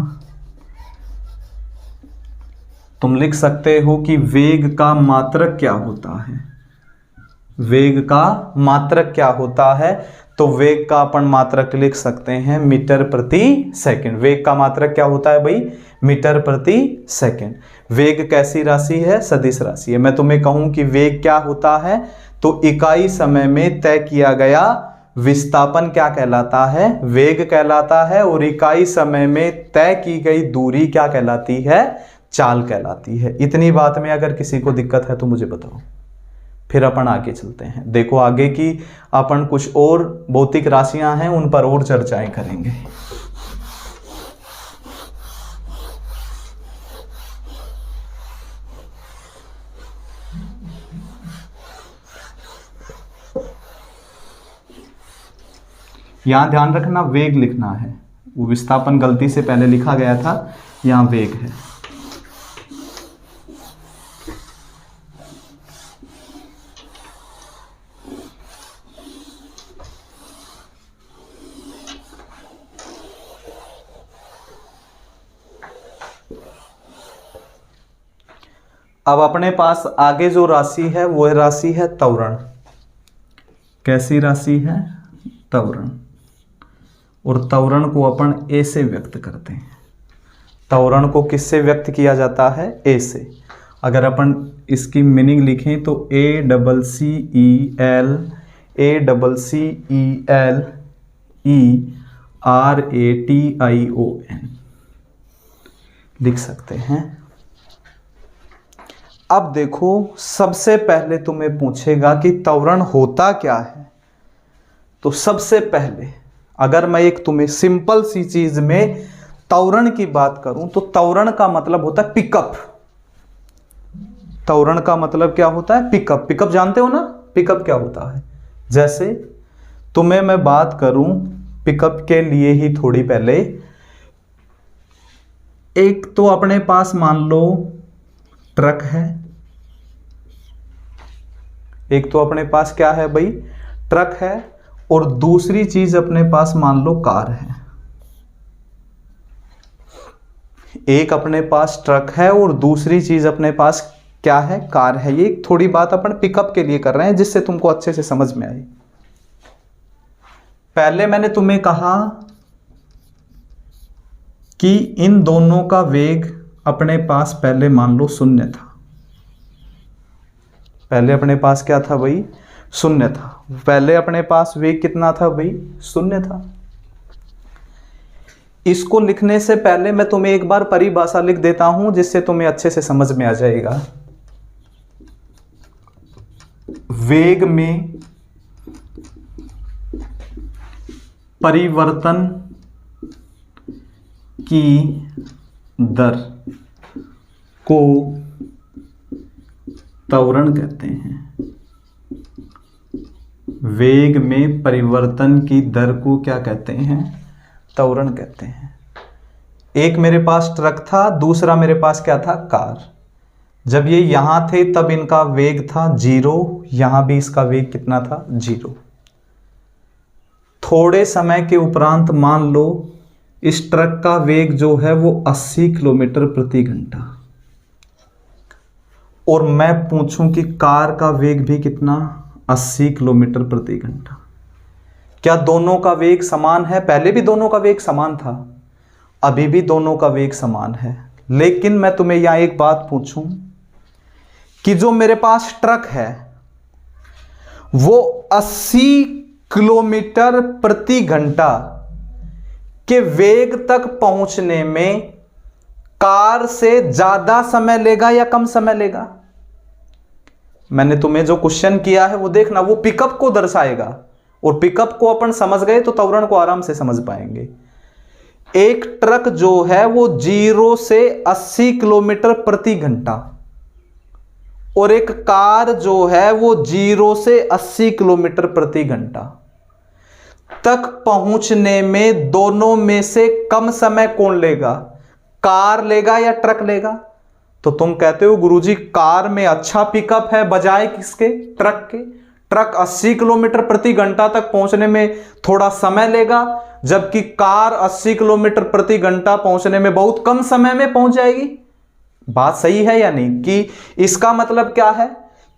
तुम लिख सकते हो कि वेग का मात्रक क्या होता है? वेग का मात्रक क्या होता है? तो वेग का अपन मात्रक लिख सकते हैं मीटर प्रति सेकंड। वेग का मात्रक क्या होता है भाई? मीटर प्रति सेकंड। वेग कैसी राशि है? सदिश राशि है। मैं तुम्हें कहूं कि वेग क्या होता है तो इकाई समय में तय किया गया विस्थापन क्या कहलाता है? वेग कहलाता है। और इकाई समय में तय की गई दूरी क्या कहलाती है? चाल कहलाती है। इतनी बात में अगर किसी को दिक्कत है तो मुझे बताओ, फिर अपन आगे चलते हैं। देखो आगे की अपन कुछ और भौतिक राशियां हैं उन पर और चर्चाएं करेंगे। यहां ध्यान रखना वेग लिखना है, वो विस्थापन गलती से पहले लिखा गया था, यहां वेग है। अब अपने पास आगे जो राशि है वो राशि है त्वरण। कैसी राशि है? त्वरण। और त्वरण को अपन ए से व्यक्त करते हैं। त्वरण को किससे व्यक्त किया जाता है? ए से। अगर अपन इसकी मीनिंग लिखें तो ACCEL ACCELERATION लिख सकते हैं। अब देखो सबसे पहले तुम्हें पूछेगा कि त्वरण होता क्या है। तो सबसे पहले अगर मैं एक तुम्हें सिंपल सी चीज में त्वरण की बात करूं तो त्वरण का मतलब होता है पिकअप। त्वरण का मतलब क्या होता है? पिकअप। पिकअप जानते हो ना? पिकअप क्या होता है? जैसे तुम्हें मैं बात करूं पिकअप के लिए ही थोड़ी पहले, एक तो अपने पास मान लो ट्रक है, एक तो अपने पास क्या है भाई? ट्रक है और दूसरी चीज अपने पास मान लो कार है। एक अपने पास ट्रक है और दूसरी चीज अपने पास क्या है, कार है। ये थोड़ी बात अपन पिकअप के लिए कर रहे हैं जिससे तुमको अच्छे से समझ में आए। पहले मैंने तुम्हें कहा कि इन दोनों का वेग अपने पास पहले मान लो शून्य था। पहले अपने पास क्या था भाई, शून्य था। पहले अपने पास वेग कितना था भाई, शून्य था। इसको लिखने से पहले मैं तुम्हें एक बार परिभाषा लिख देता हूं जिससे तुम्हें अच्छे से समझ में आ जाएगा। वेग में परिवर्तन की दर को त्वरण कहते हैं। वेग में परिवर्तन की दर को क्या कहते हैं, त्वरण कहते हैं। एक मेरे पास ट्रक था, दूसरा मेरे पास क्या था, कार। जब ये यहां थे तब इनका वेग था 0, यहां भी इसका वेग कितना था, 0। थोड़े समय के उपरांत मान लो इस ट्रक का वेग जो है वो 80 किलोमीटर प्रति घंटा, और मैं पूछूं कि कार का वेग भी कितना, 80 किलोमीटर प्रति घंटा। क्या दोनों का वेग समान है? पहले भी दोनों का वेग समान था, अभी भी दोनों का वेग समान है। लेकिन मैं तुम्हें यहां एक बात पूछूं कि जो मेरे पास ट्रक है वो 80 किलोमीटर प्रति घंटा के वेग तक पहुंचने में कार से ज्यादा समय लेगा या कम समय लेगा? मैंने तुम्हें जो क्वेश्चन किया है वो देखना, वो पिकअप को दर्शाएगा, और पिकअप को अपन समझ गए तो त्वरण को आराम से समझ पाएंगे। एक ट्रक जो है वो 0 से 80 किलोमीटर प्रति घंटा, और एक कार जो है वो 0 से 80 किलोमीटर प्रति घंटा तक पहुंचने में दोनों में से कम समय कौन लेगा, कार लेगा या ट्रक लेगा? तो तुम कहते हो गुरुजी कार में अच्छा पिकअप है बजाय किसके, ट्रक के। ट्रक 80 किलोमीटर प्रति घंटा तक पहुंचने में थोड़ा समय लेगा, जबकि कार 80 किलोमीटर प्रति घंटा पहुंचने में बहुत कम समय में पहुंच जाएगी। बात सही है या नहीं? कि इसका मतलब क्या है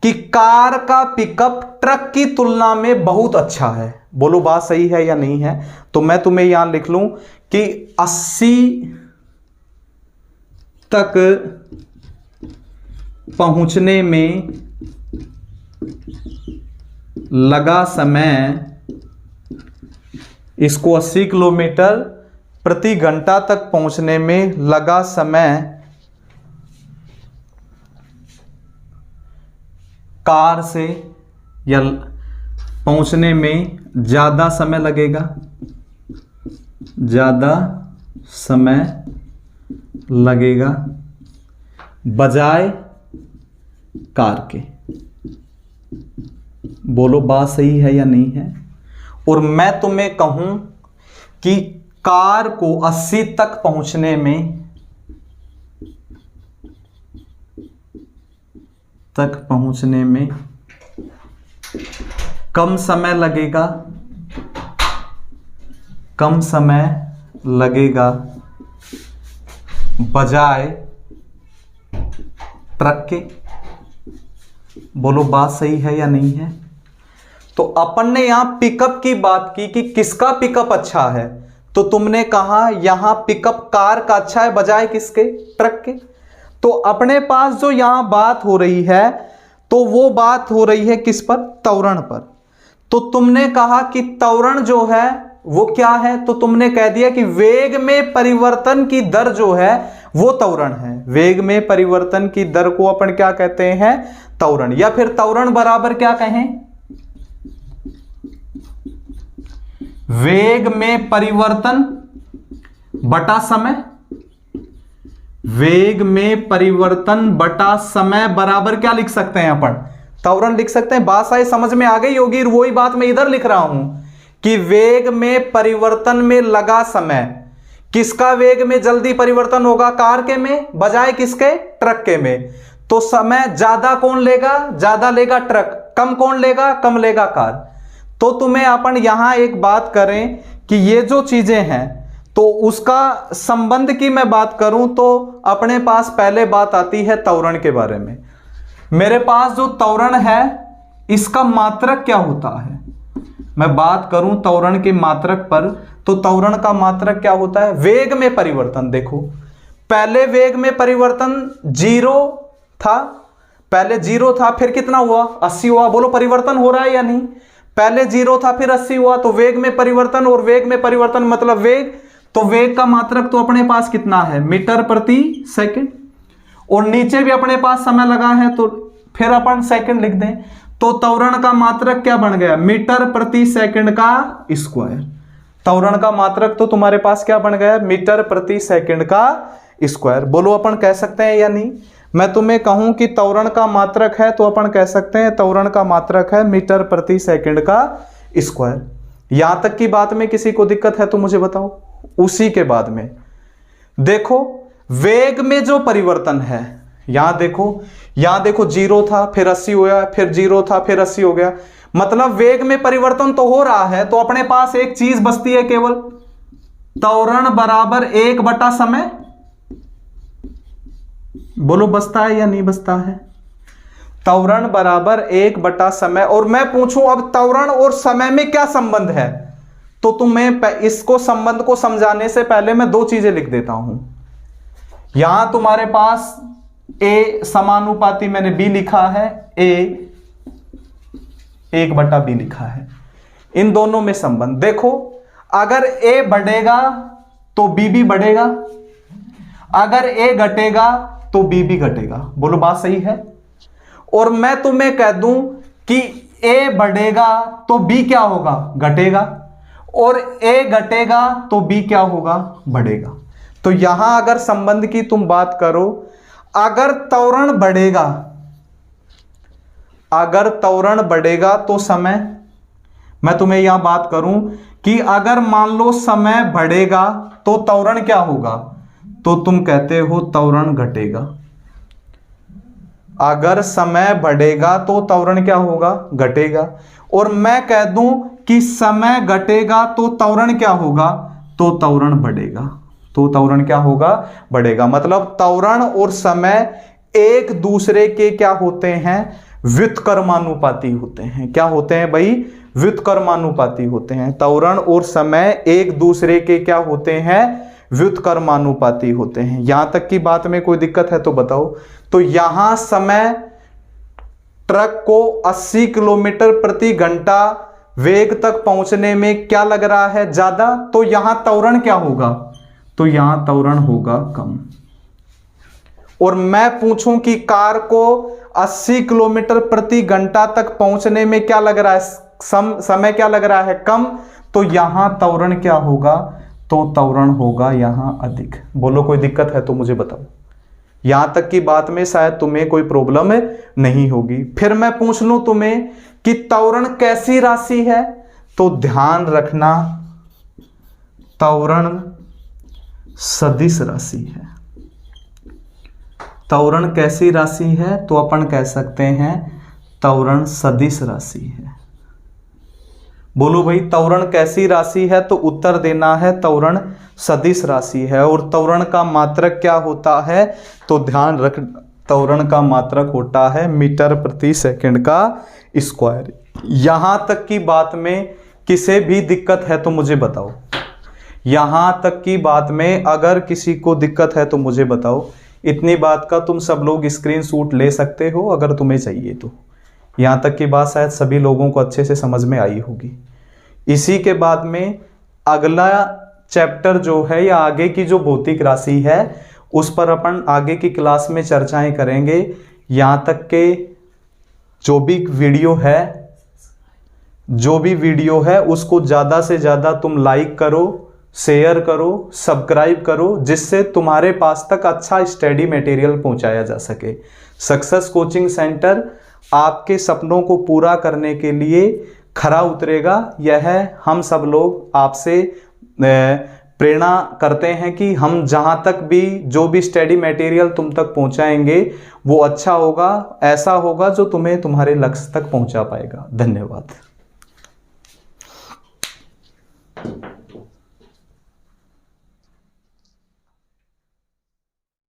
कि कार का पिकअप ट्रक की तुलना में बहुत अच्छा है। बोलो बात सही है या नहीं है? तो मैं तुम्हें यहां लिख लूं कि 80 तक पहुंचने में लगा समय, इसको 80 किलोमीटर प्रति घंटा तक पहुंचने में लगा समय कार से, या पहुंचने में ज्यादा समय लगेगा, ज्यादा समय लगेगा बजाय कार के। बोलो बात सही है या नहीं है? और मैं तुम्हें कहूं कि कार को 80 तक पहुंचने में कम समय लगेगा बजाय ट्रक के। बोलो बात सही है या नहीं है? तो अपन ने यहां पिकअप की बात की कि किसका पिकअप अच्छा है, तो तुमने कहा यहां पिकअप कार का अच्छा है बजाय किसके, ट्रक के। तो अपने पास जो यहां बात हो रही है तो वो बात हो रही है किस पर, त्वरण पर। तो तुमने कहा कि त्वरण जो है वो क्या है, तो तुमने कह दिया कि वेग में परिवर्तन की दर जो है वो त्वरण है। वेग में परिवर्तन की दर को अपन क्या कहते हैं, त्वरण। या फिर त्वरण बराबर क्या कहें, वेग में परिवर्तन बटा समय। वेग में परिवर्तन बटा समय बराबर क्या लिख सकते हैं अपन, त्वरण लिख सकते हैं। बात शायद समझ में आ गई होगी, वही बात मैं इधर लिख रहा हूं कि वेग में परिवर्तन में लगा समय, किसका वेग में जल्दी परिवर्तन होगा, कार के में बजाय किसके, ट्रक के में। तो समय ज्यादा कौन लेगा, ज्यादा लेगा ट्रक, कम कौन लेगा, कम लेगा कार। तो तुम्हें अपन यहां एक बात करें कि ये जो चीजें हैं तो उसका संबंध की मैं बात करूं तो अपने पास पहले बात आती है त्वरण के बारे में। मेरे पास जो त्वरण है इसका मात्रक क्या होता है, मैं बात करूं त्वरण के मात्रक पर, तो त्वरण का मात्रक क्या होता है, वेग में परिवर्तन। देखो पहले वेग में परिवर्तन 0 था, पहले 0 था, फिर कितना हुआ 80 हुआ। बोलो परिवर्तन हो रहा है या नहीं, पहले 0 था फिर 80 हुआ, तो वेग में परिवर्तन, और वेग में परिवर्तन मतलब वेग, तो वेग का मात्रक तो अपने पास कितना है, मीटर प्रति सेकंड, और नीचे भी अपने पास समय लगा है तो फिर अपन सेकंड लिख दें, तो त्वरण का मात्रक क्या बन गया, मीटर प्रति सेकंड का स्क्वायर। त्वरण का मात्रक तो तुम्हारे पास क्या बन गया, मीटर प्रति सेकंड का स्क्वायर। बोलो अपन कह सकते हैं या नहीं, मैं तुम्हें कहूं कि त्वरण का मात्रक है तो अपन कह सकते हैं त्वरण का मात्रक है मीटर प्रति सेकंड का स्क्वायर। यहां तक की बात में किसी को दिक्कत है तो मुझे बताओ। उसी के बाद में देखो वेग में जो परिवर्तन है, यहां देखो 0 था फिर 80 हो गया, फिर 0 था फिर 80 हो गया, मतलब वेग में परिवर्तन तो हो रहा है, तो अपने पास एक चीज बचती है केवल, त्वरण बराबर 1 बटा समय। बोलो बचता है या नहीं बचता है, त्वरण बराबर 1 बटा समय। और मैं पूछूं अब त्वरण और समय में क्या संबंध है, तो तुम्हें इसको संबंध को समझाने से पहले मैं 2 चीजें लिख देता हूं। यहां तुम्हारे पास ए समानुपाती मैंने बी लिखा है, ए 1 बटा बी लिखा है, इन दोनों में संबंध देखो, अगर ए बढ़ेगा तो बी भी बढ़ेगा, अगर ए घटेगा तो बी भी घटेगा। बोलो बात सही है। और मैं तुम्हें कह दूं कि ए बढ़ेगा तो बी क्या होगा, घटेगा, और ए घटेगा तो बी क्या होगा, बढ़ेगा। तो यहां अगर संबंध की तुम बात करो, अगर त्वरण बढ़ेगा तो समय, मैं तुम्हें यहां बात करूं कि अगर मान लो समय बढ़ेगा तो त्वरण क्या होगा, तो तुम कहते हो त्वरण घटेगा। अगर समय बढ़ेगा तो त्वरण क्या होगा, घटेगा। और मैं कह दूं कि समय घटेगा तो त्वरण क्या होगा, तो त्वरण बढ़ेगा, तो त्वरण क्या होगा, बढ़ेगा। मतलब त्वरण और समय एक दूसरे के क्या होते हैं, व्युत्क्रमानुपाती होते हैं। क्या होते हैं भाई, व्युत्क्रमानुपाती होते हैं। त्वरण और समय एक दूसरे के क्या होते हैं, व्युत्क्रमानुपाती होते हैं। यहां तक की बात में कोई दिक्कत है तो बताओ। तो यहां समय ट्रक को 80 किलोमीटर प्रति घंटा वेग तक पहुंचने में क्या लग रहा है, ज्यादा, तो यहां त्वरण क्या होगा, तो यहां त्वरण होगा कम। और मैं पूछूं कि कार को 80 किलोमीटर प्रति घंटा तक पहुंचने में क्या लग रहा है, समय क्या लग रहा है, कम, तो यहां त्वरण क्या होगा, तो त्वरण होगा यहां अधिक। बोलो कोई दिक्कत है तो मुझे बताओ। यहां तक की बात में शायद तुम्हें कोई प्रॉब्लम नहीं होगी। फिर मैं पूछ लूं तुम्हें कि त्वरण कैसी राशि है, तो ध्यान रखना त्वरण सदिश राशि है। त्वरण कैसी राशि है, तो अपन कह सकते हैं त्वरण सदिश राशि है। बोलो भाई त्वरण कैसी राशि है, तो उत्तर देना है त्वरण सदिश राशि है। और त्वरण का मात्रक क्या होता है, तो ध्यान रख, त्वरण का मात्रक होता है मीटर प्रति सेकंड का स्क्वायर। यहां तक की बात में किसे भी दिक्कत है तो मुझे बताओ। यहां तक की बात में अगर किसी को दिक्कत है तो मुझे बताओ। इतनी बात का तुम सब लोग स्क्रीनशॉट ले सकते हो अगर तुम्हें चाहिए तो। यहां तक की बात शायद सभी लोगों को अच्छे से समझ में आई होगी। इसी के बाद में अगला चैप्टर जो है या आगे की जो भौतिक राशि है उस पर अपन आगे की क्लास में चर्चाएं करेंगे। यहां तक के जो भी वीडियो है उसको ज़्यादा से ज़्यादा तुम लाइक करो, शेयर करो, सब्सक्राइब करो, जिससे तुम्हारे पास तक अच्छा स्टडी मटेरियल पहुंचाया जा सके। सक्सेस कोचिंग सेंटर आपके सपनों को पूरा करने के लिए खरा उतरेगा। यह हम सब लोग आपसे प्रेरणा करते हैं कि हम जहां तक भी जो भी स्टडी मटेरियल तुम तक पहुंचाएंगे वो अच्छा होगा, ऐसा होगा जो तुम्हें तुम्हारे लक्ष्य तक पहुंचा पाएगा। धन्यवाद।